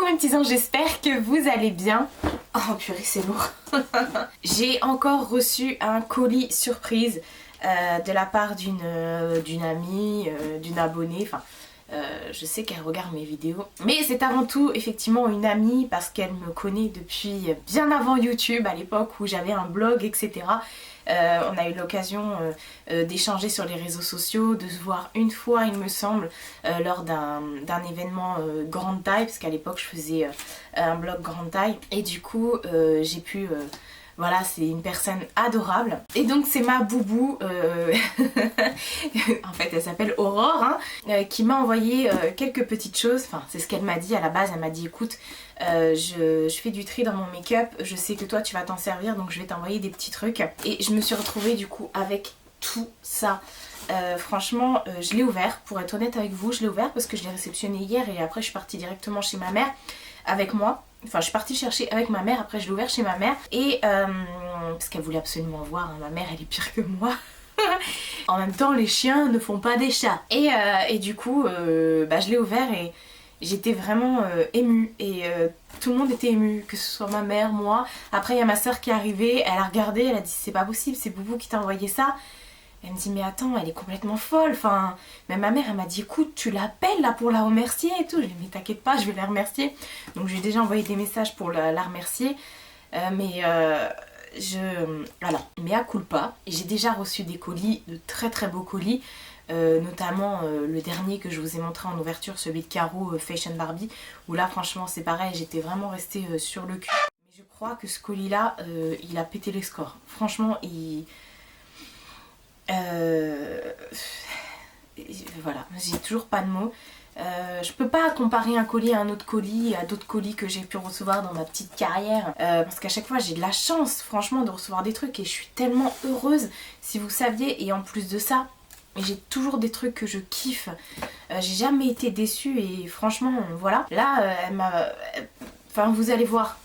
mes petits anges, j'espère que vous allez bien. Oh purée, c'est lourd. J'ai encore reçu un colis surprise de la part d'une amie, d'une abonnée, enfin je sais qu'elle regarde mes vidéos. Mais c'est avant tout effectivement une amie parce qu'elle me connaît depuis bien avant YouTube, à l'époque où j'avais un blog, etc. On a eu l'occasion d'échanger sur les réseaux sociaux, de se voir une fois il me semble lors d'un événement grande taille, parce qu'à l'époque je faisais un blog grande taille et du coup j'ai pu... voilà, c'est une personne adorable. Et donc c'est ma boubou, en fait elle s'appelle Aurore, hein, qui m'a envoyé quelques petites choses. Enfin c'est ce qu'elle m'a dit à la base, elle m'a dit écoute, je fais du tri dans mon make-up, je sais que toi tu vas t'en servir donc je vais t'envoyer des petits trucs. Et je me suis retrouvée du coup avec tout ça. Franchement je l'ai ouvert, pour être honnête avec vous, je l'ai ouvert parce que je l'ai réceptionné hier et après je suis partie directement chez ma mère avec moi. Enfin, je suis partie chercher avec ma mère, après je l'ai ouvert chez ma mère. Et parce qu'elle voulait absolument voir, hein, ma mère elle est pire que moi. En même temps, les chiens ne font pas des chats. Et du coup, je l'ai ouvert et j'étais vraiment émue. Et tout le monde était ému, que ce soit ma mère, moi. Après, il y a ma soeur qui est arrivée, elle a regardé, elle a dit c'est pas possible, c'est Boubou qui t'a envoyé ça. Elle me dit mais attends, elle est complètement folle, enfin... Mais ma mère elle m'a dit écoute tu l'appelles là pour la remercier et tout. Je lui ai dit mais t'inquiète pas, je vais la remercier. Donc j'ai déjà envoyé des messages pour la remercier. Alors, mea culpa, j'ai déjà reçu des colis, de très très beaux colis. Notamment le dernier que je vous ai montré en ouverture, celui de Caro Fashion Barbie. Où là franchement c'est pareil, j'étais vraiment restée sur le cul. Mais je crois que ce colis là, il a pété les scores. Franchement voilà, j'ai toujours pas de mots. Je peux pas comparer un colis à un autre colis, à d'autres colis que j'ai pu recevoir dans ma petite carrière, parce qu'à chaque fois j'ai de la chance franchement de recevoir des trucs et je suis tellement heureuse si vous saviez. Et en plus de ça, j'ai toujours des trucs que je kiffe, j'ai jamais été déçue et franchement voilà. Là elle m'a... Enfin vous allez voir,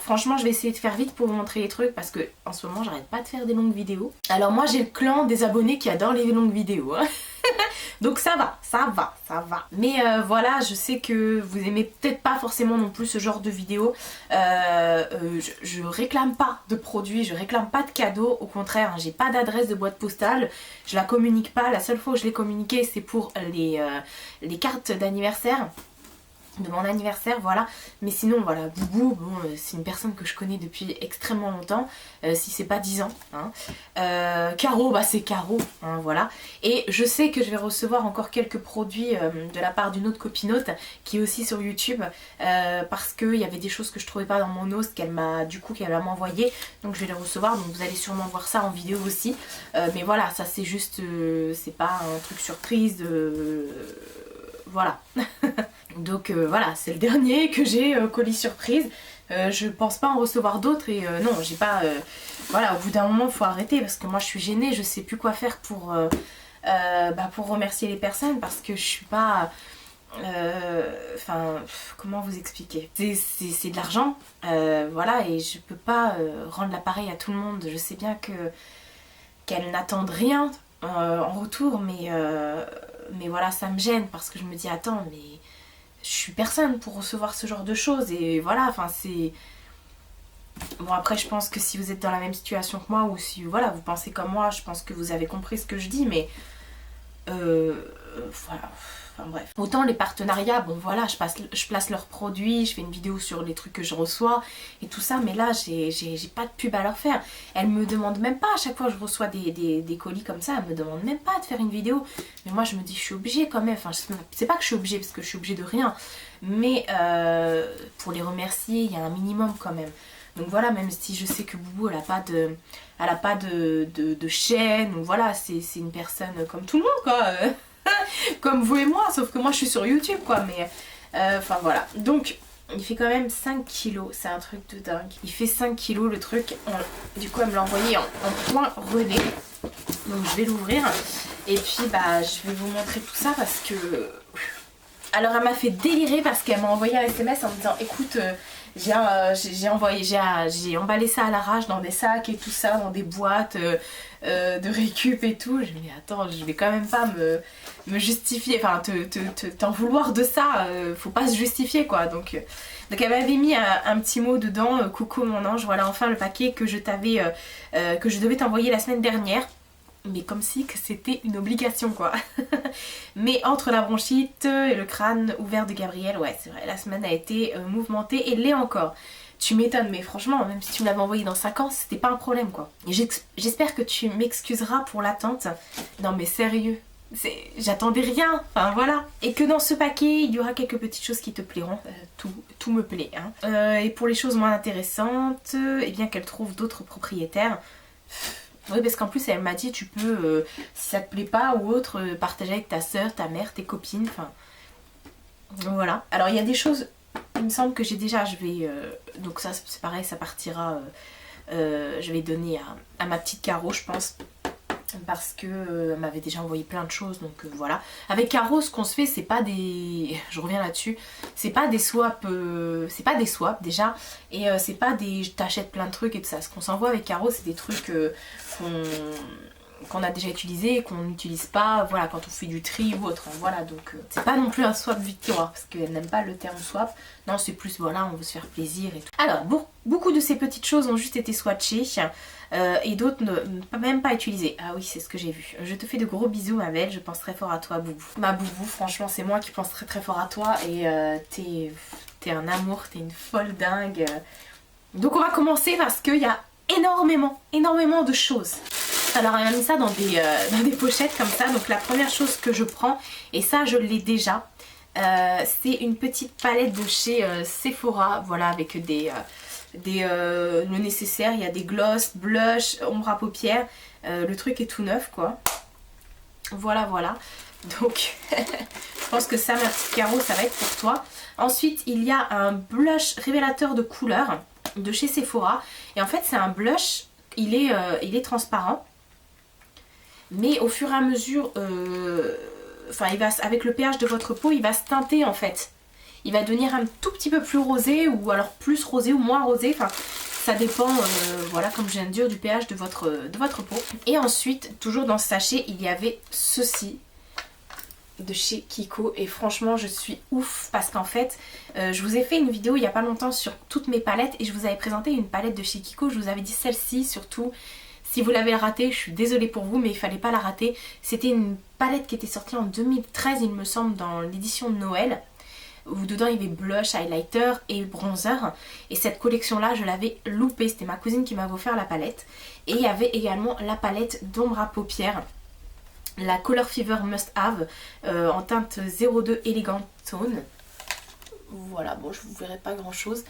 franchement je vais essayer de faire vite pour vous montrer les trucs parce que en ce moment j'arrête pas de faire des longues vidéos. Alors moi j'ai le clan des abonnés qui adorent les longues vidéos, hein. Donc ça va. Mais voilà, je sais que vous aimez peut-être pas forcément non plus ce genre de vidéos. Je réclame pas de produits, je réclame pas de cadeaux. Au contraire, hein, j'ai pas d'adresse de boîte postale. Je la communique pas. La seule fois où je l'ai communiquée, c'est pour les cartes d'anniversaire. De mon anniversaire, voilà. Mais sinon voilà, Boubou, bon, c'est une personne que je connais depuis extrêmement longtemps, si c'est pas 10 ans, hein. Caro, bah c'est Caro, hein, voilà. Et je sais que je vais recevoir encore quelques produits de la part d'une autre copinote qui est aussi sur YouTube, parce qu'il y avait des choses que je trouvais pas dans mon os qu'elle m'a envoyé, donc je vais les recevoir, donc vous allez sûrement voir ça en vidéo aussi. Mais voilà, ça c'est juste, c'est pas un truc surprise, voilà. Donc voilà, c'est le dernier que j'ai colis surprise. Je pense pas en recevoir d'autres et non, j'ai pas... voilà, au bout d'un moment, il faut arrêter parce que moi je suis gênée, je sais plus quoi faire pour remercier les personnes parce que je suis pas... Enfin, comment vous expliquer? C'est de l'argent, voilà, et je peux pas rendre l'appareil à tout le monde. Je sais bien qu'elles n'attendent rien en retour, mais voilà, ça me gêne parce que je me dis attends, mais je suis personne pour recevoir ce genre de choses. Et voilà, enfin c'est... Bon après je pense que si vous êtes dans la même situation que moi ou si voilà vous pensez comme moi, je pense que vous avez compris ce que je dis, mais voilà, enfin bref. Autant les partenariats, bon voilà, je place leurs produits, je fais une vidéo sur les trucs que je reçois et tout ça, mais là j'ai pas de pub à leur faire. Elles me demandent même pas, à chaque fois que je reçois des colis comme ça, elles me demandent même pas de faire une vidéo. Mais moi je me dis je suis obligée quand même, enfin c'est pas que je suis obligée parce que je suis obligée de rien, mais pour les remercier il y a un minimum quand même. Donc voilà, même si je sais que Boubou elle a pas de chaîne, ou voilà, c'est une personne comme tout le monde quoi, comme vous et moi, sauf que moi je suis sur YouTube quoi, mais enfin voilà. Donc il fait quand même 5 kilos, c'est un truc de dingue. Il fait 5 kilos le truc, du coup elle me l'a envoyé en point relais. Donc je vais l'ouvrir et puis bah je vais vous montrer tout ça parce que... Alors elle m'a fait délirer parce qu'elle m'a envoyé un SMS en me disant écoute J'ai emballé ça à l'arrache dans des sacs et tout ça, dans des boîtes de récup et tout. Je me dis attends, je vais quand même pas me justifier, enfin t'en vouloir de ça, faut pas se justifier quoi. Donc elle m'avait mis un petit mot dedans, coucou mon ange, voilà enfin le paquet que je devais t'envoyer la semaine dernière. Mais comme si que c'était une obligation quoi. Mais entre la bronchite et le crâne ouvert de Gabriel, ouais c'est vrai, la semaine a été mouvementée et l'est encore. Tu m'étonnes, mais franchement, même si tu me l'avais envoyé dans 5 ans, c'était pas un problème quoi. J'espère que tu m'excuseras pour l'attente. Non mais sérieux, j'attendais rien, enfin voilà. Et que dans ce paquet, il y aura quelques petites choses qui te plairont. Tout me plaît. Hein. Et pour les choses moins intéressantes, eh bien qu'elle trouve d'autres propriétaires. Oui, parce qu'en plus elle m'a dit tu peux, si ça te plaît pas ou autre, partager avec ta soeur, ta mère, tes copines, enfin voilà. Alors il y a des choses, il me semble que j'ai déjà, donc ça c'est pareil, ça partira, je vais donner à ma petite Caro je pense. Parce que elle m'avait déjà envoyé plein de choses, donc voilà. Avec Caro, ce qu'on se fait, c'est pas des... Je reviens là-dessus. C'est pas des swaps, déjà. Et c'est pas des... T'achètes plein de trucs et tout ça. Ce qu'on s'envoie avec Caro, c'est des trucs qu'on a déjà utilisés et qu'on n'utilise pas, voilà, quand on fait du tri ou autre. Voilà, donc c'est pas non plus un swap Victoire, parce qu'elle n'aime pas le terme swap. Non, c'est plus, voilà, on veut se faire plaisir et tout. Alors, beaucoup de ces petites choses ont juste été swatchées. Et d'autres même pas utilisées. Ah oui, c'est ce que j'ai vu. Je te fais de gros bisous ma belle, je pense très fort à toi Boubou. Ma Boubou, franchement c'est moi qui pense très très fort à toi. Et t'es un amour, t'es une folle dingue. Donc on va commencer parce qu'il y a énormément de choses. Alors elle a mis ça dans des pochettes comme ça. Donc la première chose que je prends, et ça je l'ai déjà, c'est une petite palette de chez Sephora. Voilà, avec le nécessaire, il y a des gloss, blush, ombre à paupières, le truc est tout neuf quoi. Voilà. Donc je pense que ça, ma petite Caro, ça va être pour toi. Ensuite il y a un blush révélateur de couleur de chez Sephora. Et en fait c'est un blush, il est transparent. Mais au fur et à mesure, avec le pH de votre peau, il va se teinter en fait. Il va devenir un tout petit peu plus rosé, ou alors plus rosé ou moins rosé, enfin ça dépend, voilà, comme je viens de dire, du pH de votre peau. Et ensuite, toujours dans ce sachet, il y avait ceci de chez Kiko, et franchement je suis ouf parce qu'en fait je vous ai fait une vidéo il n'y a pas longtemps sur toutes mes palettes et je vous avais présenté une palette de chez Kiko. Je vous avais dit celle-ci surtout. Si vous l'avez ratée, je suis désolée pour vous, mais il fallait pas la rater. C'était une palette qui était sortie en 2013 il me semble, dans l'édition de Noël, où dedans il y avait blush, highlighter et bronzer. Et cette collection là je l'avais loupée, c'était ma cousine qui m'avait offert la palette. Et il y avait également la palette d'ombre à paupières, la Color Fever Must Have, en teinte 02 Elegant Tone. Voilà, bon je vous verrai pas grand chose.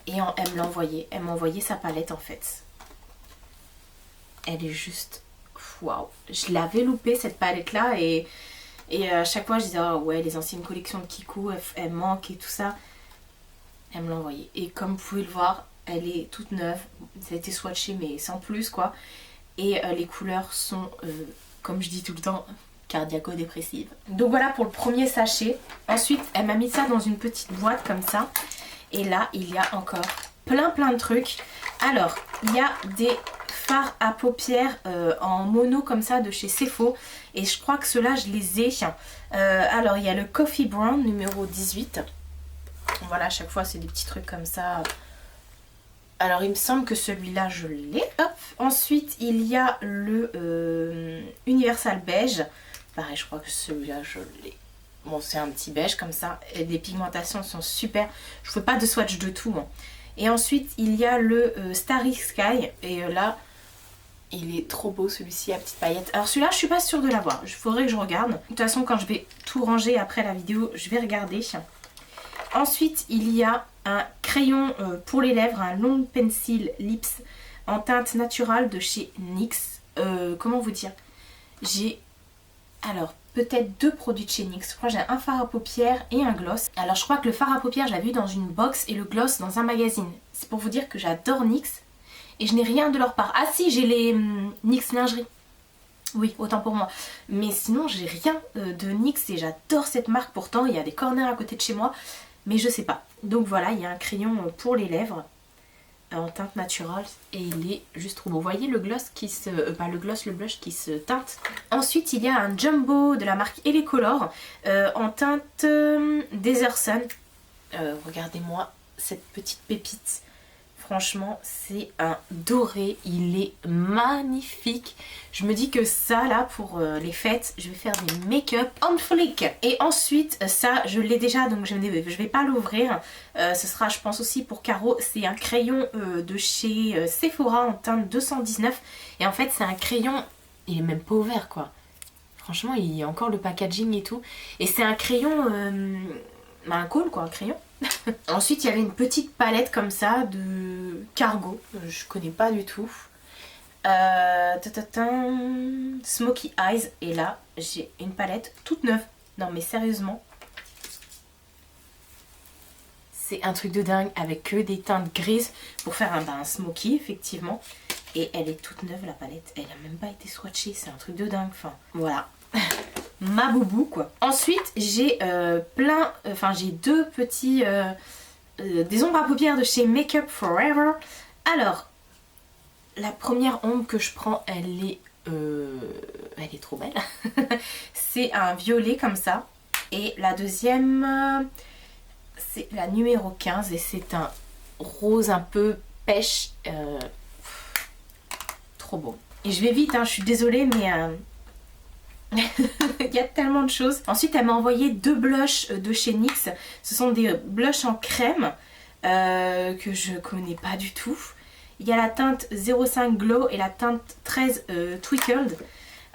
Et elle me l'a envoyé, elle m'a envoyé sa palette en fait. Elle est juste waouh. Je l'avais loupée cette palette là, et à chaque fois je disais oh ouais, les anciennes collections de Kiko elles manquent et tout ça. Elle me l'a envoyée et comme vous pouvez le voir, elle est toute neuve, ça a été swatché mais sans plus quoi. Et les couleurs sont comme je dis tout le temps, cardiaco-dépressives. Donc voilà pour le premier sachet. Ensuite elle m'a mis ça dans une petite boîte comme ça, et là il y a encore plein de trucs. Alors il y a des fards à paupières en mono comme ça de chez Sephora, et je crois que ceux-là je les ai. Alors il y a le Coffee Brown numéro 18. Voilà, à chaque fois c'est des petits trucs comme ça. Alors il me semble que celui-là je l'ai. Hop. Ensuite il y a le Universal Beige. Pareil, je crois que celui-là je l'ai. Bon, c'est un petit beige comme ça. Et les pigmentations sont super. Je fais pas de swatch de tout. Hein. Et ensuite il y a le Starry Sky. Et là il est trop beau celui-ci à petites paillettes. Alors celui-là je suis pas sûre de l'avoir. Il faudrait que je regarde. De toute façon quand je vais tout ranger après la vidéo, je vais regarder. Ensuite il y a un crayon pour les lèvres, un long pencil lips en teinte naturelle de chez NYX. Comment vous dire, j'ai alors peut-être deux produits de chez NYX. Je crois que j'ai un fard à paupières et un gloss. Alors je crois que le fard à paupières je l'avais vu dans une box et le gloss dans un magazine. C'est pour vous dire que j'adore NYX et je n'ai rien de leur part. Ah si, j'ai les NYX lingerie. Oui, autant pour moi. Mais sinon j'ai rien de NYX et j'adore cette marque pourtant. Il y a des corners à côté de chez moi. mais je sais pas. Donc voilà, il y a un crayon pour les lèvres en teinte naturelle et il est juste trop beau. Vous voyez le gloss qui se... pas le gloss, le blush qui se teinte. Ensuite il y a un jumbo de la marque Elecolor en teinte Desert Sun. Regardez-moi cette petite pépite. Franchement, c'est un doré, il est magnifique. Je me dis que ça, là, pour les fêtes, je vais faire des make-up on fleek. Et ensuite, ça, je l'ai déjà, donc je vais pas l'ouvrir. Ce sera, je pense, aussi pour Caro. C'est un crayon de chez Sephora en teinte 219. Et en fait, c'est un crayon, il est même pas ouvert, quoi. Franchement, il y a encore le packaging et tout. Et c'est un crayon, un col, quoi, un crayon. Ensuite il y avait une petite palette comme ça de Cargo, je connais pas du tout. Smoky Eyes, et là j'ai une palette toute neuve. Non mais sérieusement, c'est un truc de dingue avec que des teintes grises pour faire un smoky effectivement. Et elle est toute neuve la palette, elle a même pas été swatchée, c'est un truc de dingue. Enfin voilà. Ma boubou quoi. Ensuite j'ai j'ai deux petits des ombres à paupières de chez Make Up Forever. Alors la première ombre que je prends, elle est trop belle. C'est un violet comme ça. Et la deuxième c'est la numéro 15 et c'est un rose un peu pêche, trop beau. Et je vais vite hein, je suis désolée mais il y a tellement de choses. Ensuite elle m'a envoyé deux blushs de chez NYX. Ce sont des blushs en crème que je connais pas du tout. Il y a la teinte 05 Glow et la teinte 13 Twickled.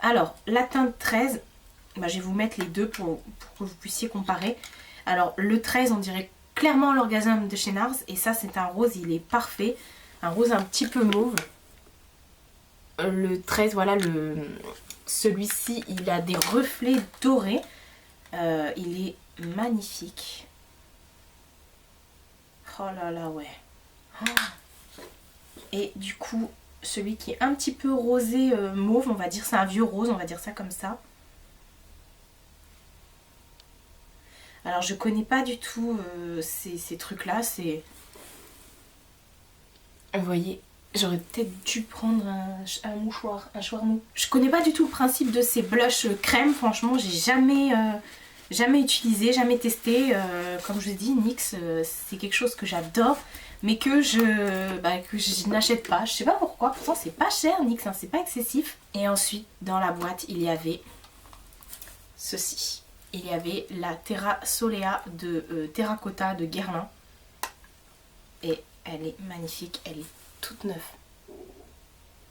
Alors la teinte 13, je vais vous mettre les deux pour que vous puissiez comparer. Alors le 13 on dirait clairement l'orgasme de chez NARS. Et ça c'est un rose, il est parfait. Un rose un petit peu mauve. Le 13 voilà celui-ci il a des reflets dorés, il est magnifique. Oh là là ouais. Oh. Et du coup celui qui est un petit peu rosé mauve, on va dire c'est un vieux rose, on va dire ça comme ça. Alors je connais pas du tout ces trucs là, c'est... Vous voyez, j'aurais peut-être dû prendre un mouchoir, un mou. Je connais pas du tout le principe de ces blushs crème, franchement j'ai jamais utilisé, jamais testé. Comme je vous ai dit, NYX c'est quelque chose que j'adore mais que je n'achète pas. Je sais pas pourquoi, pourtant c'est pas cher NYX, hein, c'est pas excessif. Et ensuite dans la boîte il y avait ceci. Il y avait la Terra Solea de Terracotta de Guerlain. Et elle est magnifique, elle est toute neuve.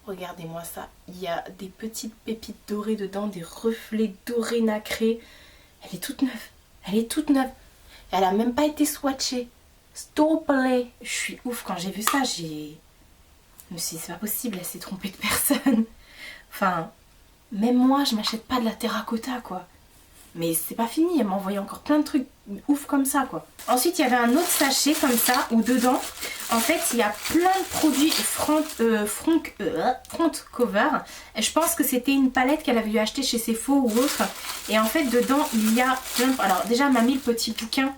Regardez-moi ça, il y a des petites pépites dorées dedans, des reflets dorés nacrés. Elle est toute neuve, elle est toute neuve. Elle a même pas été swatchée. Stop-les. Je suis ouf, quand j'ai vu ça, je me suis dit c'est pas possible, elle s'est trompée de personne. Enfin, même moi je m'achète pas de la terracotta quoi. Mais c'est pas fini, elle m'a envoyé encore plein de trucs ouf comme ça quoi. Ensuite il y avait un autre sachet comme ça où dedans en fait il y a plein de produits front cover. Et je pense que c'était une palette qu'elle avait dû acheter chez Sephora ou autre. Et en fait dedans il y a plein de... Alors déjà elle m'a mis le petit bouquin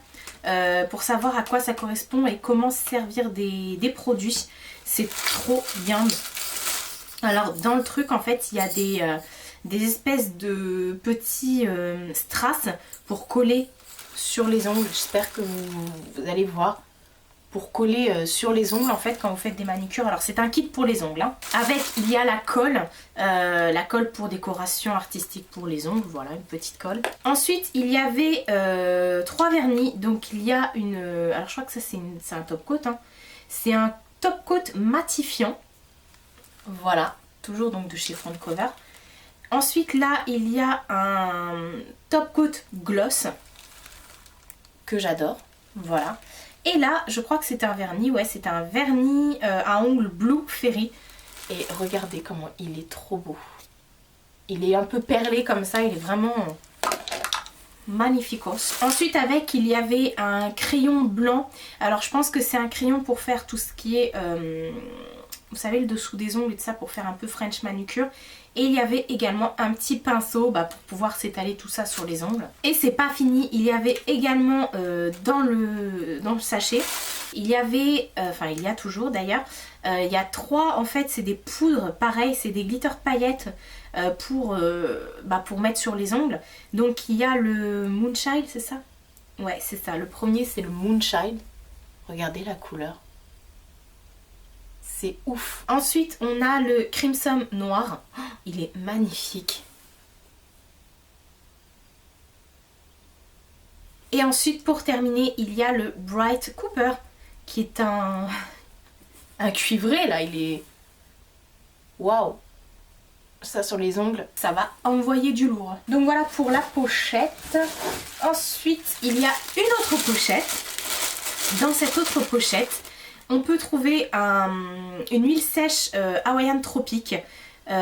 pour savoir à quoi ça correspond et comment se servir des produits. C'est trop bien. Alors dans le truc en fait il y a des espèces de petits strass pour coller sur les ongles. J'espère que vous allez voir. Pour coller sur les ongles en fait quand vous faites des manicures. Alors c'est un kit pour les ongles hein. Avec il y a la colle pour décoration artistique pour les ongles. Voilà une petite colle. Ensuite il y avait 3 vernis. Donc il y a une... alors je crois que ça c'est un top coat hein. C'est un top coat matifiant. Voilà. Toujours donc de chez Front Cover. Ensuite là il y a un top coat gloss que j'adore, voilà. Et là je crois que c'est un vernis, ouais c'est un vernis à ongles Blue Fairy. Et regardez comment il est trop beau. Il est un peu perlé comme ça, il est vraiment magnificos. Ensuite avec il y avait un crayon blanc. Alors je pense que c'est un crayon pour faire tout ce qui est... vous savez, le dessous des ongles et tout ça pour faire un peu French manucure. Et il y avait également un petit pinceau pour pouvoir s'étaler tout ça sur les ongles. Et c'est pas fini, il y avait également dans le sachet, il y avait, enfin il y a toujours d'ailleurs, il y a 3, en fait c'est des poudres, pareil, c'est des glitter paillettes pour mettre sur les ongles. Donc il y a le Moonchild, c'est ça? Ouais, c'est ça, le premier c'est le Moonchild. Regardez la couleur. C'est ouf. Ensuite, on a le Crimson Noir. Oh, il est magnifique. Et ensuite, pour terminer, il y a le Bright Cooper, qui est un cuivré, là. Il est... Waouh! Ça sur les ongles, ça va envoyer du lourd. Donc voilà pour la pochette. Ensuite, il y a une autre pochette. Dans cette autre pochette, on peut trouver une huile sèche Hawaiian Tropique avec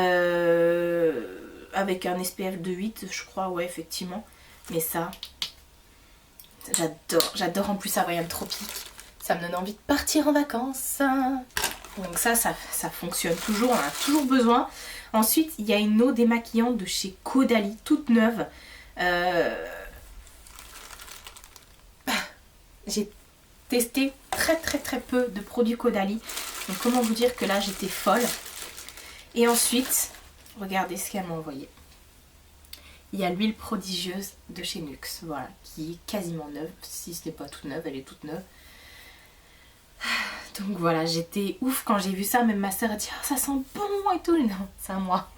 un SPF de 8, je crois, ouais, effectivement. Mais ça, j'adore en plus Hawaiian Tropique. Ça me donne envie de partir en vacances. Donc ça fonctionne toujours, on en a toujours besoin. Ensuite, il y a une eau démaquillante de chez Caudalie, toute neuve. J'ai testé très peu de produits Caudalie. Donc comment vous dire que là j'étais folle. Et ensuite, regardez ce qu'elle m'a envoyé. Il y a l'huile prodigieuse de chez Nux, voilà, qui est quasiment neuve. Si ce n'est pas toute neuve, elle est toute neuve. Donc voilà, j'étais ouf quand j'ai vu ça. Même ma soeur a dit oh, ça sent bon et tout. Non, c'est à moi.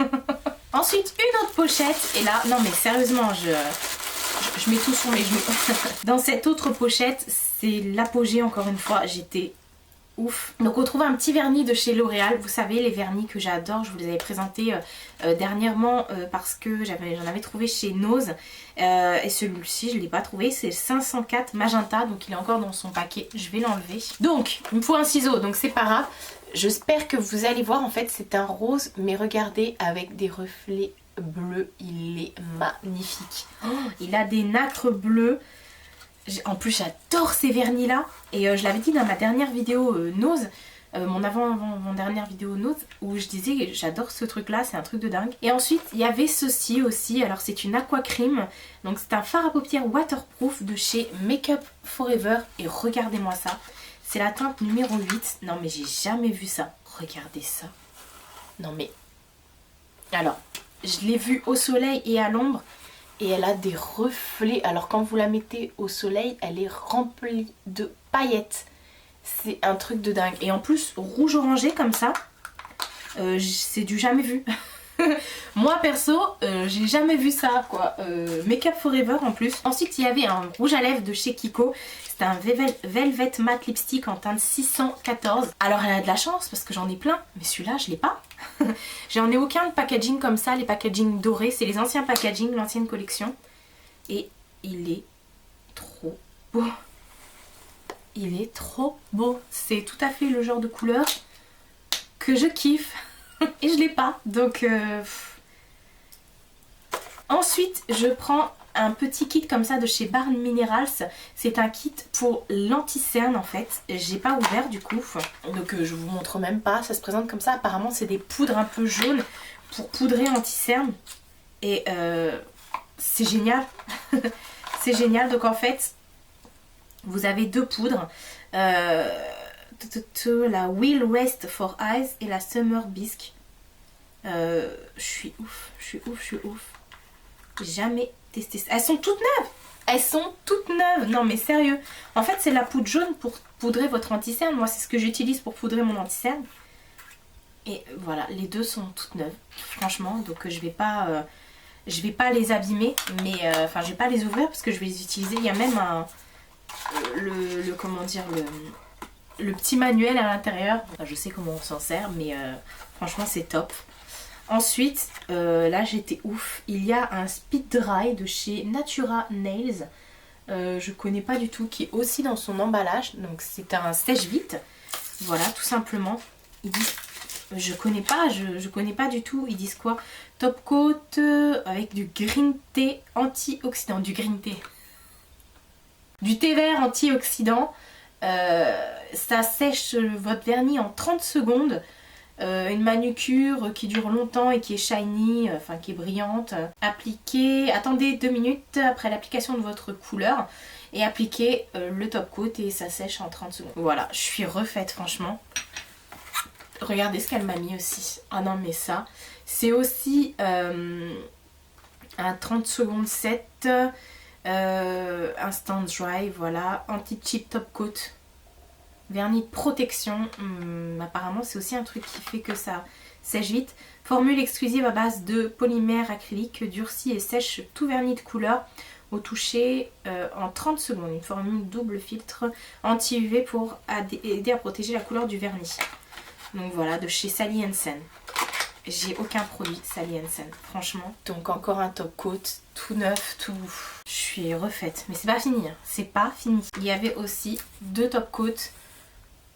Ensuite, une autre pochette. Et là, non mais sérieusement, je mets tout sur mes genoux. Dans cette autre pochette, c'est l'apogée encore une fois. J'étais ouf. Donc on trouve un petit vernis de chez L'Oréal. Vous savez, les vernis que j'adore, je vous les avais présentés dernièrement parce que j'en avais trouvé chez Nose. Et celui-ci, je ne l'ai pas trouvé. C'est 504 Magenta. Donc il est encore dans son paquet. Je vais l'enlever. Donc, il me faut un ciseau. Donc c'est pas grave. J'espère que vous allez voir. En fait, c'est un rose. Mais regardez, avec des reflets bleus. Il est magnifique. Oh, il a des nacres bleus. En plus j'adore ces vernis là et je l'avais dit dans ma dernière vidéo Nose, mon dernière vidéo Nose où je disais que j'adore ce truc là, c'est un truc de dingue. Et ensuite il y avait ceci aussi, alors c'est une aqua cream, donc c'est un fard à paupières waterproof de chez Make Up Forever et regardez-moi ça, c'est la teinte numéro 8, non mais j'ai jamais vu ça, regardez ça, non mais, alors je l'ai vu au soleil et à l'ombre. Et elle a des reflets. Alors quand vous la mettez au soleil, elle est remplie de paillettes. C'est un truc de dingue. Et en plus, rouge orangé comme ça, c'est du jamais vu. Moi perso, j'ai jamais vu ça quoi. Make Up Forever en plus. Ensuite, il y avait un rouge à lèvres de chez Kiko. C'était un Velvet Matte Lipstick en teinte 614. Alors elle a de la chance parce que j'en ai plein. Mais celui-là, je l'ai pas. J'en ai aucun de packaging comme ça. Les packaging dorés, c'est les anciens packaging, l'ancienne collection. Et il est trop beau. Il est trop beau. C'est tout à fait le genre de couleur que je kiffe. Et je l'ai pas. Donc ensuite je prends un petit kit comme ça de chez Barn Minerals. C'est un kit pour l'anti-cerne en fait. J'ai pas ouvert du coup. Donc je vous montre même pas. Ça se présente comme ça. Apparemment c'est des poudres un peu jaunes pour poudrer anti-cerne. Et c'est génial. C'est génial. Donc en fait vous avez deux poudres. La Will Rest for Eyes et la Summer Bisque. Je suis ouf. J'ai jamais testé ça. Elles sont toutes neuves. Elles sont toutes neuves. Non mais sérieux. En fait c'est la poudre jaune pour poudrer votre anti-cerne. Moi c'est ce que j'utilise pour poudrer mon anti-cerne. Et voilà, les deux sont toutes neuves. Franchement, donc je vais pas les abîmer. Mais enfin je vais pas les ouvrir parce que je vais les utiliser. Il y a même le petit manuel à l'intérieur. Enfin, je sais comment on s'en sert, mais franchement c'est top. Ensuite, là j'étais ouf. Il y a un Speed Dry de chez Natura Nails. Je connais pas du tout, qui est aussi dans son emballage. Donc c'est un sèche-vite. Voilà, tout simplement. Ils disent, je connais pas du tout. Ils disent quoi? Top coat avec du green tea antioxydant. Du green tea. Du thé vert antioxydant. Ça sèche votre vernis en 30 secondes. Une manucure qui dure longtemps et qui est shiny, enfin qui est brillante. Appliquez, attendez 2 minutes après l'application de votre couleur et appliquez le top coat et ça sèche en 30 secondes. Voilà, je suis refaite franchement. Regardez ce qu'elle m'a mis aussi. Ah non mais ça, c'est aussi un 30 secondes set, instant dry, voilà, anti-chip top coat. Vernis de protection, apparemment c'est aussi un truc qui fait que ça sèche vite. Formule exclusive à base de polymère acrylique, durcit et sèche tout vernis de couleur au toucher en 30 secondes. Une formule double filtre anti-UV pour aider à protéger la couleur du vernis. Donc voilà, de chez Sally Hansen. J'ai aucun produit Sally Hansen, franchement. Donc encore un top coat, tout neuf, tout... Je suis refaite, mais c'est pas fini, hein. C'est pas fini. Il y avait aussi 2 top coats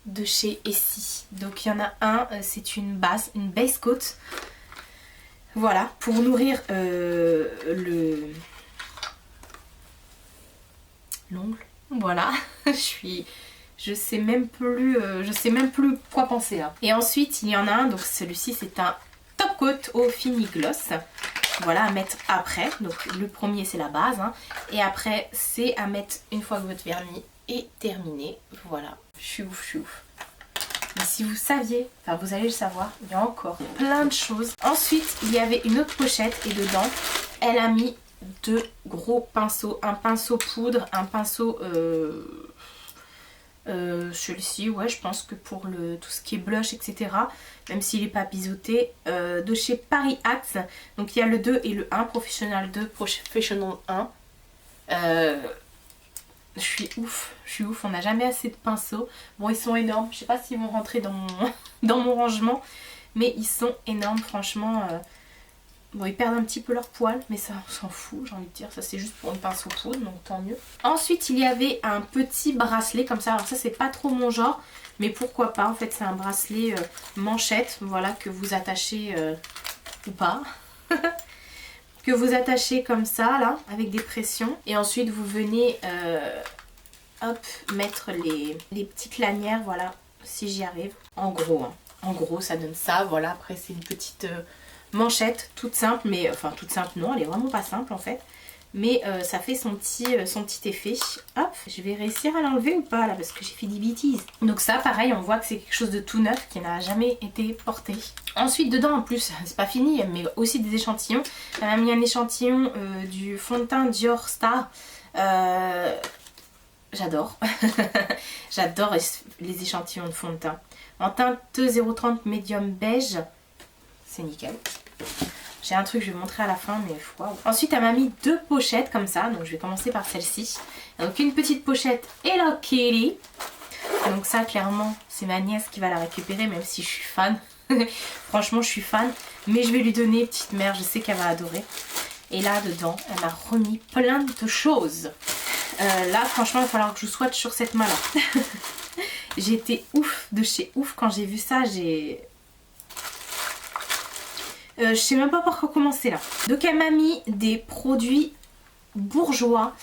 de chez Essie. Donc il y en a un, c'est une base coat. Voilà, pour nourrir l'ongle. Voilà, je sais même plus quoi penser là. Et ensuite il y en a un, donc celui-ci c'est un top coat au fini gloss. Voilà, à mettre après. Donc le premier c'est la base, hein. Et après c'est à mettre une fois que votre vernis est terminé. Voilà, je suis ouf, je suis ouf. Mais si vous saviez, enfin vous allez le savoir, il y a encore plein de choses. Ensuite il y avait une autre pochette et dedans elle a mis 2 gros pinceaux. Un pinceau poudre, un pinceau... celui-ci, ouais, je pense que pour tout ce qui est blush, etc. Même s'il n'est pas biseauté, de chez Paris Axe. Donc il y a le 2 et le 1, Professional 2, Professional 1. Je suis ouf, on n'a jamais assez de pinceaux. Bon, ils sont énormes, je sais pas s'ils vont rentrer dans dans mon rangement, mais ils sont énormes, franchement. Bon, ils perdent un petit peu leur poil, mais ça on s'en fout, j'ai envie de dire. Ça c'est juste pour une pince au poudre, donc tant mieux. Ensuite il y avait un petit bracelet comme ça. Alors ça c'est pas trop mon genre, mais pourquoi pas. En fait c'est un bracelet manchette, voilà, que vous attachez ou pas. Que vous attachez comme ça là, avec des pressions. Et ensuite vous venez hop, mettre les petites lanières, voilà, si j'y arrive. En gros, hein. En gros ça donne ça, voilà. Après c'est une petite... manchette toute simple, mais enfin toute simple non, elle est vraiment pas simple en fait, mais ça fait son petit effet. Hop, je vais réussir à l'enlever ou pas là parce que j'ai fait des bêtises. Donc ça pareil, on voit que c'est quelque chose de tout neuf qui n'a jamais été porté. Ensuite dedans en plus, c'est pas fini, mais aussi des échantillons. Elle m'a mis un échantillon du fond de teint Dior Star. J'adore. J'adore les échantillons de fond de teint. En teinte 030 médium beige. C'est nickel. J'ai un truc que je vais vous montrer à la fin, mais waouh. Ensuite elle m'a mis 2 pochettes comme ça, donc je vais commencer par celle-ci. Donc une petite pochette Hello Kitty. Donc ça clairement c'est ma nièce qui va la récupérer, même si je suis fan. Franchement je suis fan, mais je vais lui donner, petite mère, je sais qu'elle va adorer. Et là dedans elle m'a remis plein de choses. Là franchement il va falloir que je swatche sur cette main là. J'ai été ouf de chez ouf quand j'ai vu ça. Je sais même pas par quoi commencer là. Donc elle m'a mis des produits bourgeois.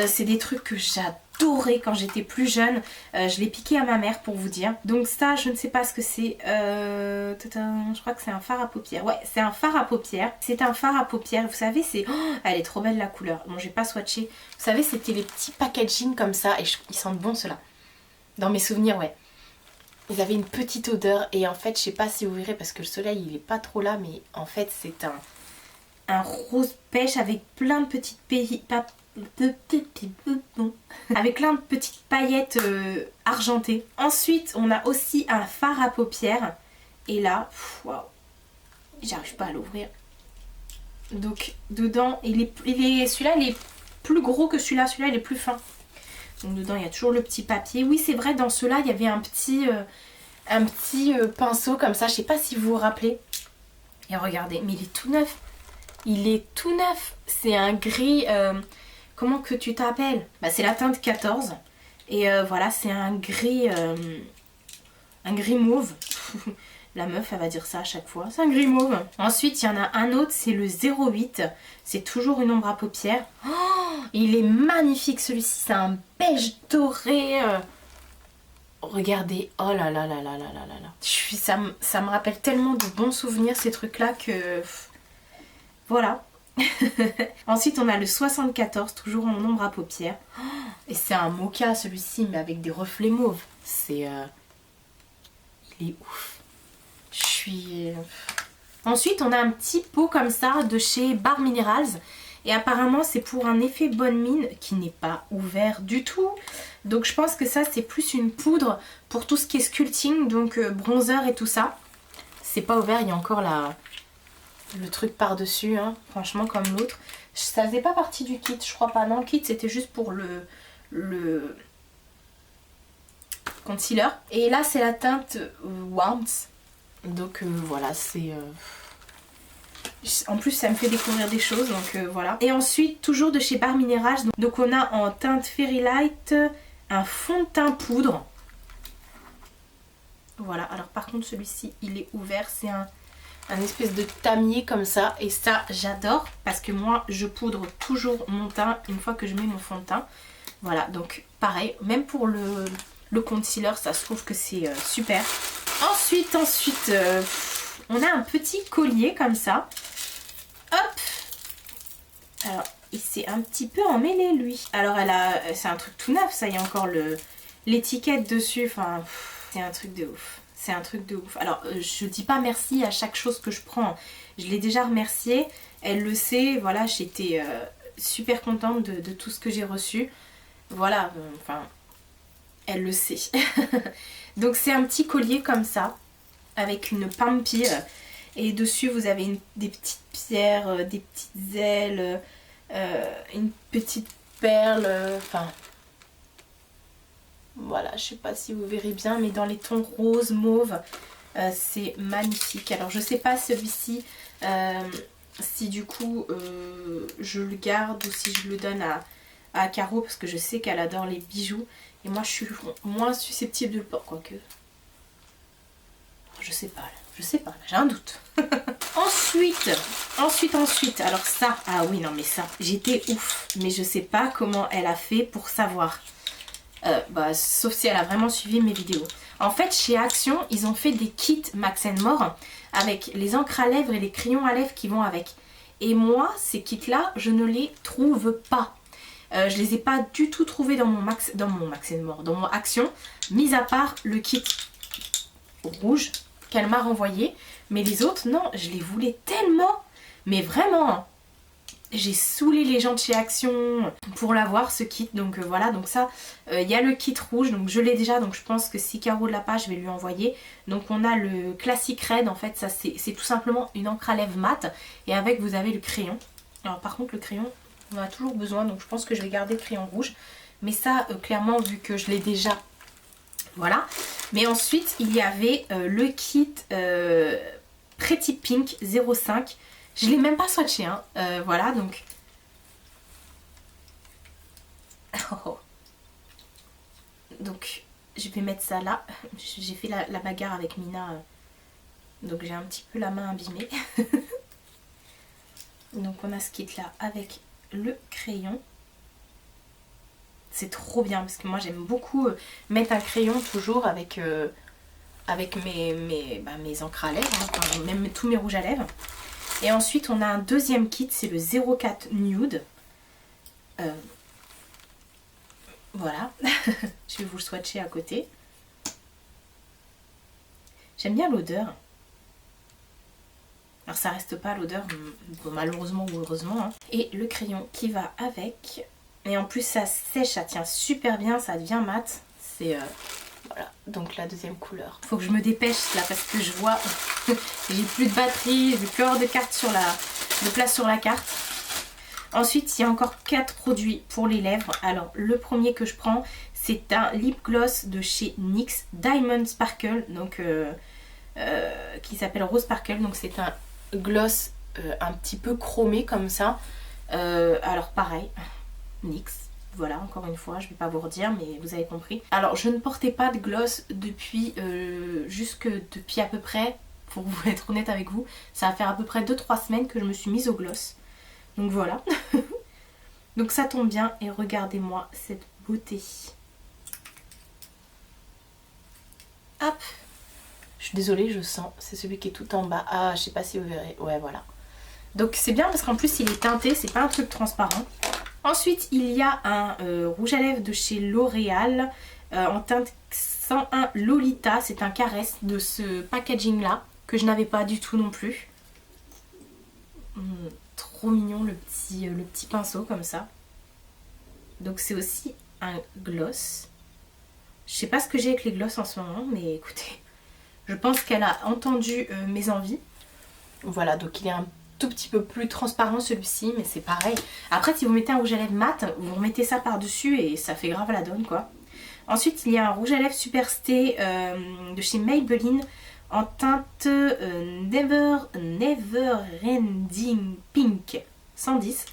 C'est des trucs que j'adorais quand j'étais plus jeune. Je l'ai piqué à ma mère pour vous dire. Donc ça je ne sais pas ce que c'est. Je crois que c'est un fard à paupières. Ouais, c'est un fard à paupières. C'est un fard à paupières. Vous savez, c'est... Oh, elle est trop belle la couleur. Bon, j'ai pas swatché. Vous savez, c'était les petits packaging comme ça. Et ils sentent bon ceux-là. Dans mes souvenirs, ouais. Ils avaient une petite odeur et en fait je sais pas si vous verrez parce que le soleil il est pas trop là, mais en fait c'est un rose pêche avec plein de petites avec plein de petites paillettes argentées. Ensuite on a aussi un fard à paupières et là waouh, j'arrive pas à l'ouvrir. Donc dedans celui-là il est plus gros que celui-là il est plus fin. Donc dedans il y a toujours le petit papier. Oui c'est vrai, dans ceux-là il y avait un petit pinceau comme ça. Je sais pas si vous vous rappelez. Et regardez, mais il est tout neuf. Il est tout neuf. C'est un gris... comment que tu t'appelles? Bah, c'est la teinte 14. Et voilà, c'est un gris mauve. La meuf elle va dire ça à chaque fois. C'est un gris mauve. Ensuite il y en a un autre, c'est le 08. C'est toujours une ombre à paupières. Oh, il est magnifique celui-ci. C'est un beige doré. Regardez, oh là là là là là là là là. Ça me rappelle tellement de bons souvenirs ces trucs-là que... Voilà. Ensuite on a le 74, toujours en ombre à paupières. Et c'est un mocha celui-ci, mais avec des reflets mauves. C'est... Il est ouf. Je suis... Ensuite on a un petit pot comme ça de chez Bar Minerals. Et apparemment c'est pour un effet bonne mine qui n'est pas ouvert du tout. Donc je pense que ça c'est plus une poudre pour tout ce qui est sculpting, donc bronzer et tout ça. C'est pas ouvert, il y a encore le truc par-dessus, hein, franchement comme l'autre. Ça faisait pas partie du kit, je crois pas. Non, le kit c'était juste pour le concealer. Et là c'est la teinte Warmth. Donc voilà, c'est... En plus ça me fait découvrir des choses, donc voilà. Et ensuite toujours de chez Bar Minerals, donc on a en teinte Fairy Light un fond de teint poudre. Voilà, alors par contre celui-ci il est ouvert, c'est un espèce de tamier comme ça. Et ça j'adore parce que moi je poudre toujours mon teint une fois que je mets mon fond de teint. Voilà, donc pareil, même pour le concealer ça se trouve que c'est super. Ensuite on a un petit collier comme ça. Hop. Alors, il s'est un petit peu emmêlé lui. Alors c'est un truc tout neuf, ça, il y a encore l'étiquette dessus. Enfin, c'est un truc de ouf. C'est un truc de ouf. Alors, je dis pas merci à chaque chose que je prends. Je l'ai déjà remerciée. Elle le sait. Voilà, j'étais super contente de tout ce que j'ai reçu. Voilà, enfin, elle le sait. Donc, c'est un petit collier comme ça, avec une pampi. Et dessus vous avez des petites pierres, des petites ailes, une petite perle, enfin voilà, je sais pas si vous verrez bien, mais dans les tons rose, mauve, c'est magnifique. Alors je sais pas celui-ci, si du coup je le garde ou si je le donne à Caro, parce que je sais qu'elle adore les bijoux. Et moi je suis moins susceptible de le porter, quoique. Je sais pas, j'ai un doute. Ensuite, alors ça, ah oui non mais ça, j'étais ouf. Mais je sais pas comment elle a fait pour savoir. Sauf si elle a vraiment suivi mes vidéos. En fait chez Action, ils ont fait des kits Max More avec les encres à lèvres et les crayons à lèvres qui vont avec. Et moi, ces kits là, je ne les trouve pas. Je les ai pas du tout trouvés dans mon Max More, dans mon Action, mis à part le kit rouge qu'elle m'a renvoyé, mais les autres non, je les voulais tellement, mais vraiment j'ai saoulé les gens de chez Action pour l'avoir ce kit. Donc voilà, donc ça il y a le kit rouge, donc je l'ai déjà, donc je pense que si Caro l'a pas je vais lui envoyer. Donc on a le classique red, en fait ça c'est tout simplement une encre à lèvres mat et avec vous avez le crayon. Alors par contre le crayon on en a toujours besoin, donc je pense que je vais garder le crayon rouge, mais ça clairement vu que je l'ai déjà, voilà. Mais ensuite il y avait le kit Pretty Pink 05. Je l'ai même pas swatché, hein. Voilà, donc... Oh. Donc, je vais mettre ça là. J'ai fait la bagarre avec Mina. Donc, j'ai un petit peu la main abîmée. Donc, on a ce kit-là avec le crayon. C'est trop bien parce que moi, j'aime beaucoup mettre un crayon toujours avec mes encres à lèvres. Hein, enfin, même tous mes rouges à lèvres. Et ensuite on a un deuxième kit, c'est le 04 Nude. Voilà, je vais vous le swatcher à côté. J'aime bien l'odeur. Alors ça reste pas l'odeur, malheureusement ou heureusement. Hein. Et le crayon qui va avec. Et en plus ça sèche, ça tient super bien, ça devient mat. C'est... Voilà, donc la deuxième couleur. Faut que je me dépêche là parce que je vois, j'ai plus de batterie, j'ai plus avoir de place sur la carte. Ensuite, il y a encore 4 produits pour les lèvres. Alors, le premier que je prends, c'est un lip gloss de chez NYX Diamond Sparkle, donc qui s'appelle Rose Sparkle. Donc, c'est un gloss un petit peu chromé comme ça. Alors, pareil, NYX. Voilà, encore une fois, je ne vais pas vous redire, mais vous avez compris. Alors, je ne portais pas de gloss depuis, depuis à peu près, pour vous être honnête avec vous, ça va faire à peu près 2-3 semaines que je me suis mise au gloss. Donc voilà. Donc ça tombe bien et regardez-moi cette beauté. hop. Je suis désolée, je sens. C'est celui qui est tout en bas. Ah, je sais pas si vous verrez. Ouais, voilà. Donc c'est bien parce qu'en plus il est teinté, c'est pas un truc transparent. Ensuite, il y a un rouge à lèvres de chez L'Oréal en teinte 101 Lolita. C'est un caresse de ce packaging là que je n'avais pas du tout non plus. Trop mignon le petit pinceau comme ça. Donc c'est aussi un gloss. Je sais pas ce que j'ai avec les gloss en ce moment, mais écoutez, je pense qu'elle a entendu mes envies. Voilà, donc il est un tout petit peu plus transparent celui-ci, mais c'est pareil. Après, si vous mettez un rouge à lèvres mat, vous remettez ça par-dessus et ça fait grave la donne, quoi. Ensuite, il y a un rouge à lèvres Superstay de chez Maybelline en teinte Never Ending Pink 110.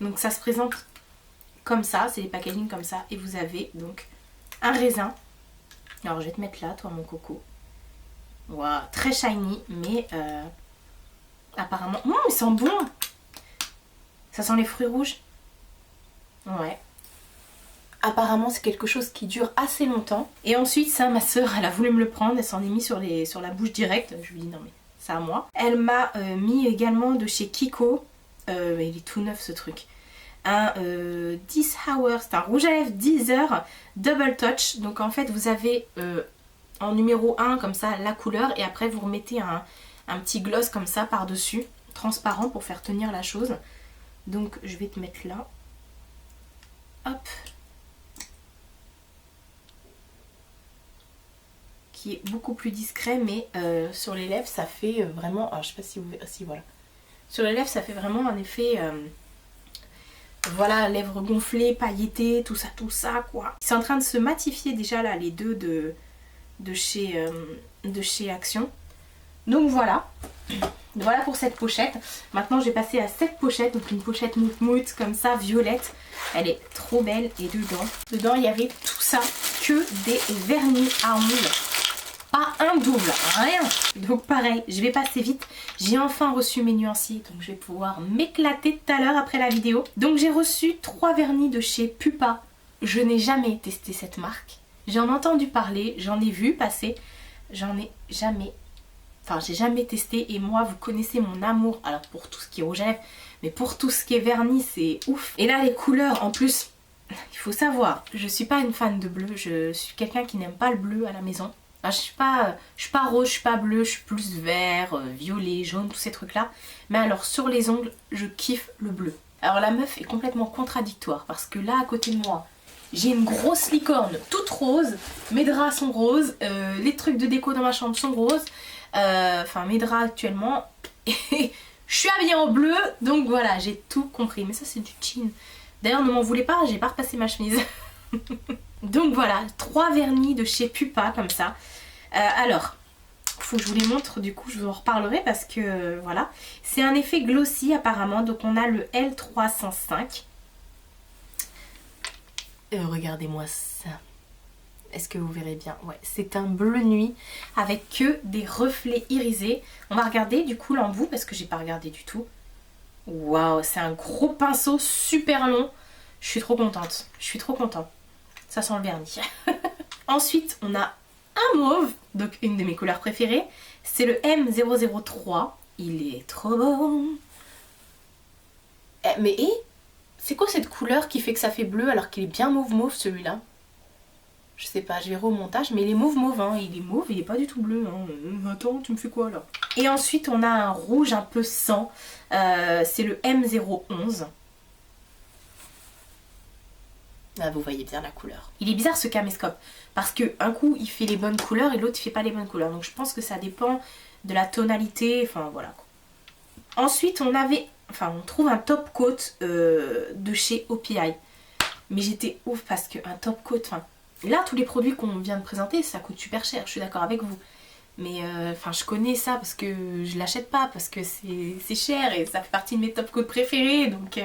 Donc ça se présente comme ça, c'est les packaging comme ça. Et vous avez donc un raisin. Alors, je vais te mettre là, toi, mon coco. Waouh, très shiny, mais... apparemment... il sent bon. Ça sent les fruits rouges. Ouais. Apparemment, c'est quelque chose qui dure assez longtemps. Et ensuite, ça, ma soeur, elle a voulu me le prendre. Elle s'en est mis sur la bouche directe. Je lui dis non mais, c'est à moi. Elle m'a mis également de chez Kiko. Il est tout neuf ce truc. Un 10 Hours. C'est un rouge à lèvres 10 heures Double Touch. Donc en fait, vous avez en numéro 1 comme ça la couleur. Et après, vous remettez un petit gloss comme ça par-dessus, transparent pour faire tenir la chose. Donc je vais te mettre là. Hop. Qui est beaucoup plus discret, mais sur les lèvres ça fait vraiment... Alors je sais pas si vous verrez... Si, voilà. Sur les lèvres ça fait vraiment un effet... voilà, lèvres gonflées, pailletées, tout ça quoi. C'est en train de se matifier déjà là, les deux de chez Action. Donc voilà, voilà pour cette pochette. Maintenant je vais passer à cette pochette, donc une pochette mout comme ça, violette. Elle est trop belle et dedans il y avait tout ça, que des vernis à ongles. Pas un double, rien. Donc pareil, je vais passer vite. J'ai enfin reçu mes nuanciers, donc je vais pouvoir m'éclater tout à l'heure après la vidéo. Donc j'ai reçu 3 vernis de chez Pupa. Je n'ai jamais testé cette marque. J'en ai entendu parler, j'en ai vu passer. J'en ai jamais... Enfin, j'ai jamais testé et moi, vous connaissez mon amour, alors pour tout ce qui est rouge à lèvres, mais pour tout ce qui est vernis, c'est ouf. Et là, les couleurs, en plus, il faut savoir, je suis pas une fan de bleu, je suis quelqu'un qui n'aime pas le bleu à la maison. Alors, je suis pas rose, je suis pas bleu, je suis plus vert, violet, jaune, tous ces trucs-là. Mais alors, sur les ongles, je kiffe le bleu. Alors, la meuf est complètement contradictoire parce que là, à côté de moi, j'ai une grosse licorne toute rose, mes draps sont roses, les trucs de déco dans ma chambre sont roses. Enfin mes draps actuellement et je suis habillée en bleu, donc voilà, j'ai tout compris. Mais ça c'est du jean, d'ailleurs ne m'en voulez pas, j'ai pas repassé ma chemise. Donc voilà, 3 vernis de chez Pupa comme ça. Alors faut que je vous les montre, du coup je vous en reparlerai parce que voilà, c'est un effet glossy apparemment. Donc on a le L305. Regardez-moi ça. Est-ce que vous verrez bien? Ouais, c'est un bleu nuit avec que des reflets irisés. On va regarder du coup l'embout parce que j'ai pas regardé du tout. Waouh, c'est un gros pinceau super long. Je suis trop contente. Je suis trop contente. Ça sent le vernis. Ensuite, on a un mauve, donc une de mes couleurs préférées. C'est le M003. Il est trop beau. Mais c'est quoi cette couleur qui fait que ça fait bleu alors qu'il est bien mauve celui-là? Je sais pas, je verrai au montage, mais il est mauve hein. Il est mauve, il est pas du tout bleu hein. Attends, tu me fais quoi là? Et ensuite on a un rouge un peu sang, c'est le M011. Ah, vous voyez bien la couleur. Il est bizarre ce caméscope, parce que un coup il fait les bonnes couleurs et l'autre il fait pas les bonnes couleurs. Donc je pense que ça dépend de la tonalité, enfin voilà. Ensuite on trouve un top coat de chez OPI. Mais j'étais ouf parce qu'un top coat, là, tous les produits qu'on vient de présenter, ça coûte super cher, je suis d'accord avec vous. Mais je connais ça parce que je l'achète pas, parce que c'est cher et ça fait partie de mes top coats préférés. Donc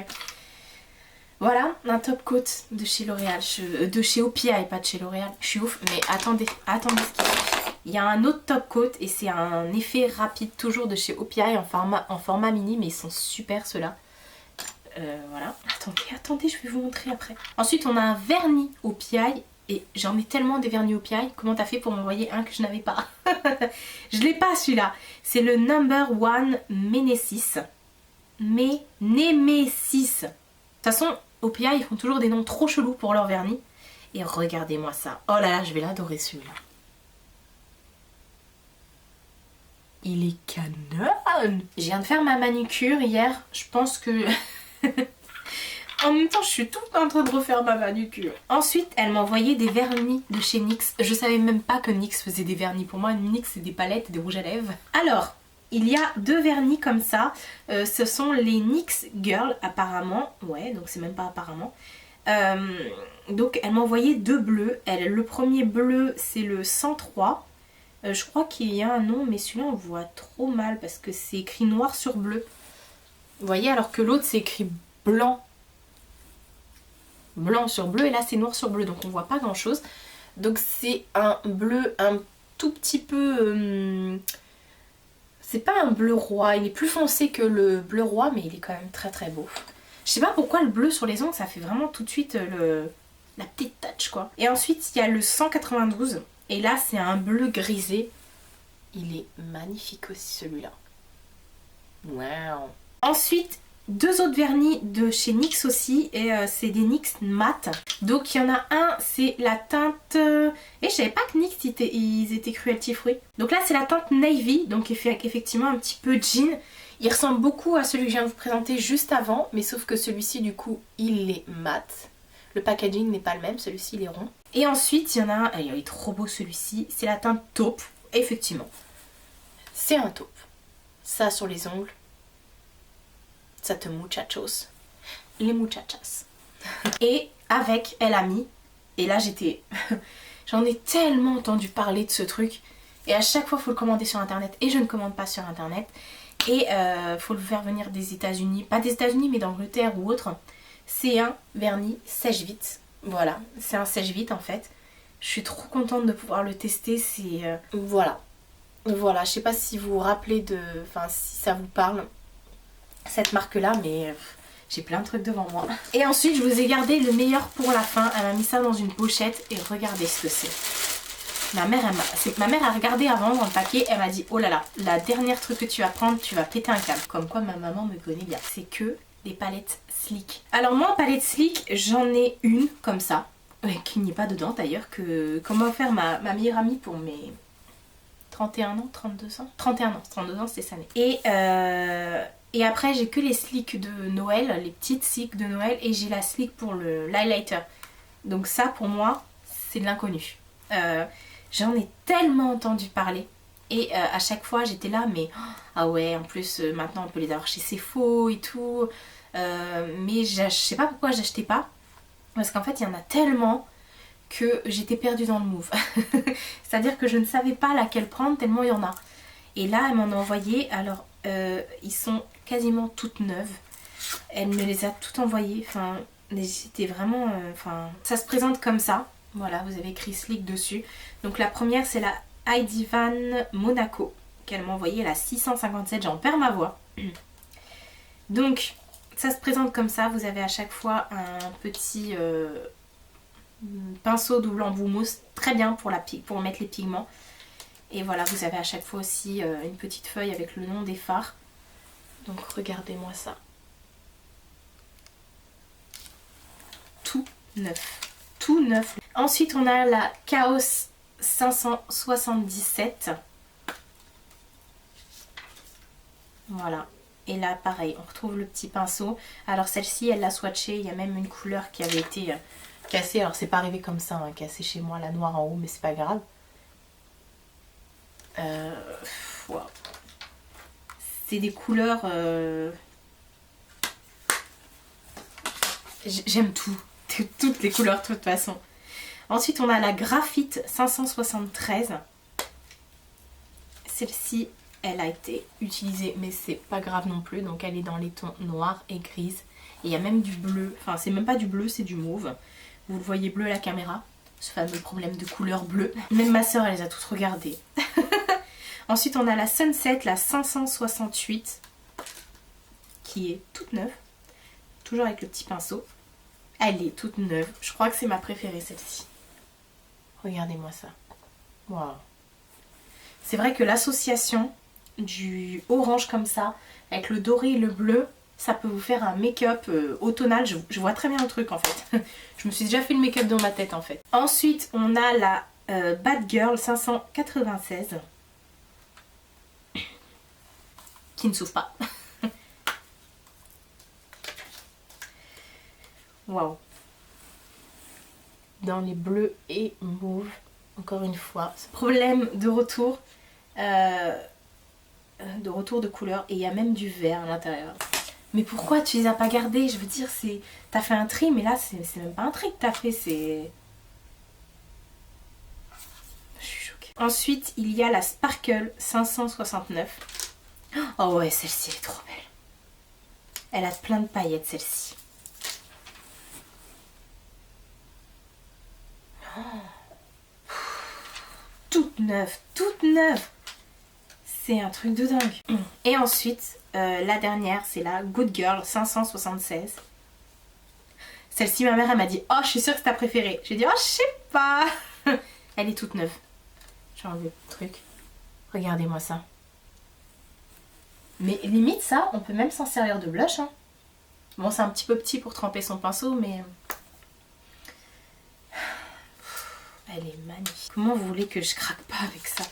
voilà, un top coat de chez L'Oréal, de chez OPI, pas de chez L'Oréal. Je suis ouf, mais attendez ce qu'il y a. Il y a un autre top coat et c'est un effet rapide, toujours de chez OPI en format mini, mais ils sont super ceux-là. Voilà, attendez, je vais vous montrer après. Ensuite, on a un vernis OPI. Et j'en ai tellement des vernis OPI. Comment t'as fait pour m'envoyer un que je n'avais pas? Je l'ai pas celui-là. C'est le Number One Nemesis. Nemesis. De toute façon, OPI, ils font toujours des noms trop chelous pour leur vernis. Et regardez-moi ça. Oh là là, je vais l'adorer celui-là. Il est canon. Je viens de faire ma manucure hier. Je pense que... En même temps, je suis toute en train de refaire ma manucure. Ensuite, elle m'a envoyé des vernis de chez NYX. Je savais même pas que NYX faisait des vernis. Pour moi, NYX, c'est des palettes et des rouges à lèvres. Alors, il y a 2 vernis comme ça. Ce sont les NYX Girl, apparemment. Ouais, donc c'est même pas apparemment. Donc, elle m'a envoyé 2 bleus. Le premier bleu, c'est le 103. Je crois qu'il y a un nom, mais celui-là, on voit trop mal parce que c'est écrit noir sur bleu. Vous voyez, alors que l'autre, c'est écrit blanc. Blanc sur bleu et là c'est noir sur bleu, donc on voit pas grand chose. Donc c'est un bleu un tout petit peu c'est pas un bleu roi, il est plus foncé que le bleu roi, mais il est quand même très très beau. Je sais pas pourquoi le bleu sur les ongles ça fait vraiment tout de suite la petite touch quoi. Et ensuite il y a le 192 et là c'est un bleu grisé. Il est magnifique aussi celui-là. Wow. Ensuite 2 autres vernis de chez NYX aussi, et c'est des NYX mat. Donc il y en a un, c'est la teinte... Et je savais pas que NYX ils étaient cruelty free. Donc là c'est la teinte navy, donc effectivement un petit peu jean. Il ressemble beaucoup à celui que je viens de vous présenter juste avant, mais sauf que celui-ci du coup il est mat. Le packaging n'est pas le même, celui-ci il est rond. Et ensuite il y en a un, il est trop beau celui-ci, c'est la teinte taupe. Effectivement, c'est un taupe. Ça sur les ongles. Ça te muchachos. Les muchachas. Et avec, elle a mis. Et là j'étais... J'en ai tellement entendu parler de ce truc. Et à chaque fois il faut le commander sur internet. Et je ne commande pas sur internet. Et faut le faire venir des États-Unis. Pas des États-Unis mais d'Angleterre ou autre. C'est un vernis sèche-vite. Voilà, c'est un sèche-vite en fait. Je suis trop contente de pouvoir le tester. C'est... Voilà. Voilà, je sais pas si vous vous rappelez de... Enfin si ça vous parle. Cette marque là, mais j'ai plein de trucs devant moi. Et ensuite je vous ai gardé le meilleur pour la fin. Elle m'a mis ça dans une pochette et regardez ce que c'est. Ma mère a regardé avant dans le paquet, elle m'a dit oh là là, la dernière truc que tu vas prendre, tu vas péter un câble. Comme quoi ma maman me connaît bien. C'est que des palettes Sleek. Alors moi en palette Sleek, j'en ai une comme ça, qui n'y est pas dedans d'ailleurs, qu'on m'a offert ma meilleure amie pour mes 31 ans, 32 ans 31 ans, 32 ans c'était cette année. Et après j'ai que les Sleek de Noël, les petites Sleek de Noël, et j'ai la Sleek pour l'highlighter. Donc ça pour moi c'est de l'inconnu. J'en ai tellement entendu parler. Et à chaque fois j'étais là mais ah ouais en plus maintenant on peut les avoir chez Sephora et tout. Mais je sais pas pourquoi j'achetais pas. Parce qu'en fait il y en a tellement que j'étais perdue dans le move. C'est-à-dire que je ne savais pas laquelle prendre tellement il y en a. Et là elle m'en a envoyé. Alors ils sont quasiment toutes neuves. Elle me les a toutes envoyées. Enfin c'était vraiment... ça se présente comme ça. Voilà, vous avez écrit Sleek dessus. Donc la première c'est la Heidi Van Monaco qu'elle m'a envoyée, la 657, j'en perds ma voix. Donc ça se présente comme ça, vous avez à chaque fois un petit pinceau double embout mousse, très bien pour mettre les pigments. Et voilà, vous avez à chaque fois aussi une petite feuille avec le nom des fards. Donc regardez-moi ça. Tout neuf. Tout neuf. Ensuite on a la Chaos 577. Voilà. Et là pareil, on retrouve le petit pinceau. Alors celle-ci elle l'a swatchée, il y a même une couleur qui avait été cassée. Alors c'est pas arrivé comme ça, hein, cassée chez moi, la noire en haut, mais c'est pas grave. Wow. C'est des couleurs... J'aime tout. Toutes les couleurs de toute façon. Ensuite on a la Graphite 573. Celle-ci elle a été utilisée mais c'est pas grave non plus. Donc elle est dans les tons noirs et grises. Et il y a même du bleu. Enfin c'est même pas du bleu, c'est du mauve. Vous le voyez bleu à la caméra. Ce fameux problème de couleur bleue. Même ma soeur elle les a toutes regardées. Ensuite on a la Sunset, la 568. Qui est toute neuve. Toujours avec le petit pinceau. Elle est toute neuve. Je crois que c'est ma préférée celle-ci. Regardez-moi ça. Waouh. C'est vrai que l'association du orange comme ça, avec le doré et le bleu, ça peut vous faire un make-up automnal. Je vois très bien le truc en fait. Je me suis déjà fait le make-up dans ma tête en fait. Ensuite, on a la Bad Girl 596. Qui ne s'ouvre pas. Waouh. Dans les bleus et mauves, encore une fois. Ce problème de retour de couleur. Et il y a même du vert à l'intérieur. Mais pourquoi tu les as pas gardés? Je veux dire, t'as fait un tri, mais là, c'est même pas un tri que t'as fait, c'est... Je suis choquée. Ensuite, il y a la Sparkle 569. Oh ouais, celle-ci, elle est trop belle. Elle a plein de paillettes, celle-ci. Oh. Toute neuve, toute neuve. C'est un truc de dingue. Et ensuite, la dernière, c'est la Good Girl 576. Celle-ci, ma mère, elle m'a dit « Oh, je suis sûre que c'est ta préférée. » J'ai dit « Oh, je sais pas. » Elle est toute neuve. J'ai enlevé le truc. Regardez-moi ça. Mais limite, ça, on peut même s'en servir de blush. Hein. Bon, c'est un petit peu petit pour tremper son pinceau, mais... Elle est magnifique. Comment vous voulez que je craque pas avec ça?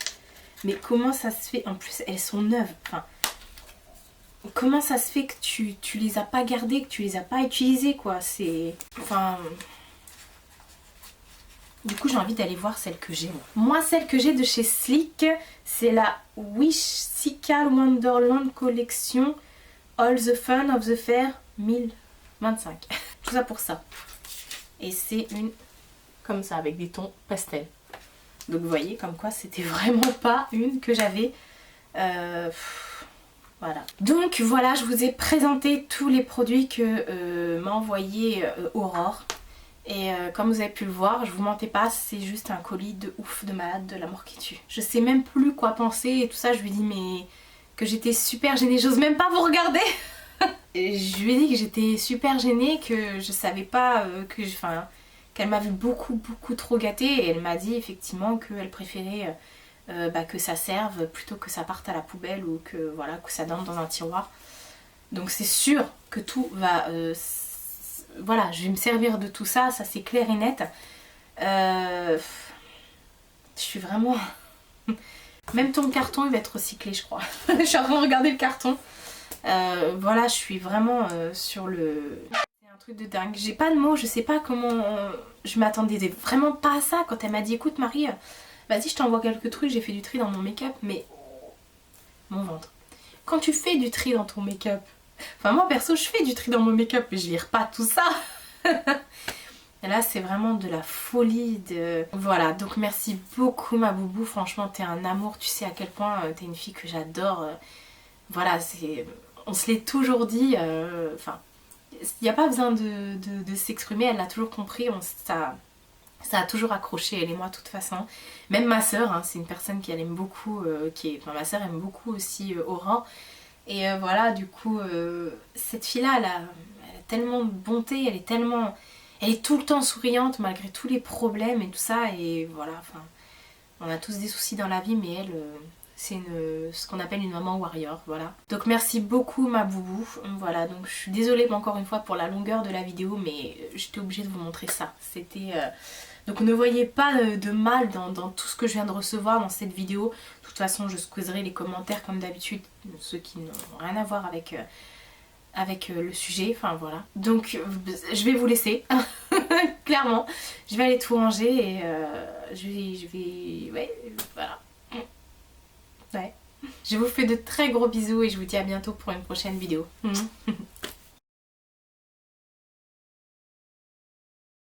Mais comment ça se fait? En plus, elles sont neuves. Enfin, comment ça se fait que tu les as pas gardées, que tu les as pas utilisées, quoi? C'est... Enfin... Du coup, j'ai envie d'aller voir celle que j'ai. Moi, celle que j'ai de chez Sleek, c'est la Whimsical Wonderland Collection All the Fun of the Fair 1025. Tout ça pour ça. Et c'est une... comme ça, avec des tons pastel. Donc vous voyez, comme quoi c'était vraiment pas une que j'avais. Voilà. Donc voilà, je vous ai présenté tous les produits que m'a envoyé Aurore. Et comme vous avez pu le voir, je vous mentais pas, c'est juste un colis de ouf, de malade, de la mort qui tue. Je sais même plus quoi penser et tout ça, je lui dis mais que j'étais super gênée, j'ose même pas vous regarder. Et je lui ai dit que j'étais super gênée, que je savais pas qu'elle m'avait beaucoup trop gâtée, et elle m'a dit effectivement qu'elle préférait que ça serve plutôt que ça parte à la poubelle ou que voilà, que ça dorme dans un tiroir. Donc c'est sûr que tout va... voilà, je vais me servir de tout ça, ça c'est clair et net. Je suis vraiment... Même ton carton il va être recyclé je crois. Je suis en train de regarder le carton. Voilà, je suis vraiment sur le... C'est un truc de dingue. J'ai pas de mots, je sais pas comment... Je m'attendais vraiment pas à ça quand elle m'a dit écoute Marie, vas-y je t'envoie quelques trucs, j'ai fait du tri dans mon make-up, mais... Mon ventre. Quand tu fais du tri dans ton make-up... Enfin moi perso je fais du tri dans mon make-up mais je vire pas tout ça. Et là c'est vraiment de la folie de... Voilà, donc merci beaucoup ma boubou, franchement t'es un amour, tu sais à quel point t'es une fille que j'adore. Voilà, c'est... On se l'est toujours dit, enfin... Il n'y a pas besoin de s'exprimer, elle l'a toujours compris, ça a toujours accroché elle et moi de toute façon. Même ma soeur, hein, c'est une personne qui elle aime beaucoup, enfin ma soeur aime beaucoup aussi Aurore. Et voilà, du coup, cette fille-là, elle a tellement de bonté, elle est tout le temps souriante malgré tous les problèmes et tout ça. Et voilà, enfin, on a tous des soucis dans la vie, mais elle, c'est ce qu'on appelle une maman warrior, voilà. Donc merci beaucoup ma boubou. Voilà, donc je suis désolée encore une fois pour la longueur de la vidéo, mais j'étais obligée de vous montrer ça. C'était... Donc ne voyez pas de mal dans tout ce que je viens de recevoir dans cette vidéo. De toute façon je squeezerai les commentaires comme d'habitude, ceux qui n'ont rien à voir avec le sujet, enfin voilà. Donc je vais vous laisser, clairement. Je vais aller tout ranger et je vais... Ouais, voilà. Ouais. Je vous fais de très gros bisous et je vous dis à bientôt pour une prochaine vidéo.